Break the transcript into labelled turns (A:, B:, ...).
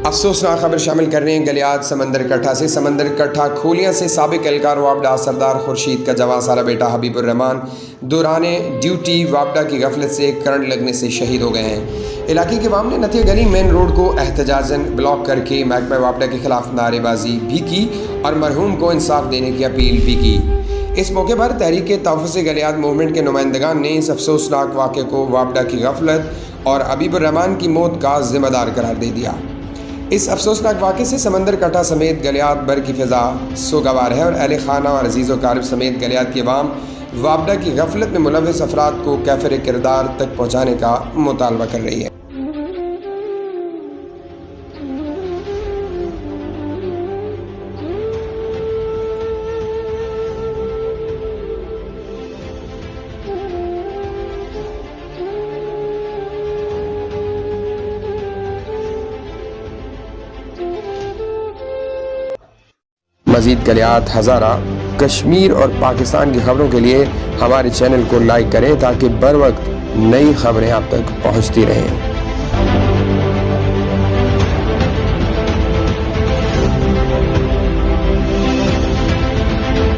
A: افسوسناک خبر شامل کر رہے ہیں گلیات سمندر کٹھا سے۔ سمندر کٹھا کھولیاں سے سابق اہلکار وابڈا سردار خورشید کا جوان سالہ بیٹا حبیب الرحمان دوران ڈیوٹی وابڈا کی غفلت سے کرنٹ لگنے سے شہید ہو گئے ہیں۔ علاقے کے عوام نے نتیہ گلی مین روڈ کو احتجاجاً بلاک کر کے محکمہ وابڈا کے خلاف نعرے بازی بھی کی اور مرحوم کو انصاف دینے کی اپیل بھی کی۔ اس موقع پر تحریک تحفظ گلیات موومنٹ کے نمائندگان نے اس افسوسناک واقعے کو وابڈا کی غفلت اور حبیب الرحمان کی موت کا ذمہ دار قرار دے دیا۔ اس افسوسناک واقعے سے سمندر کٹھا سمیت گلیات بھر کی فضا سوگوار ہے اور اہل خانہ اور عزیز و اقارب سمیت گلیات کی عوام وابڈا کی غفلت میں ملوث افراد کو کیفر کردار تک پہنچانے کا مطالبہ کر رہی ہے۔ مزید گلیات، ہزارہ، کشمیر اور پاکستان کی خبروں کے لیے ہمارے چینل کو لائک کریں تاکہ بر وقت نئی خبریں آپ تک پہنچتی رہیں۔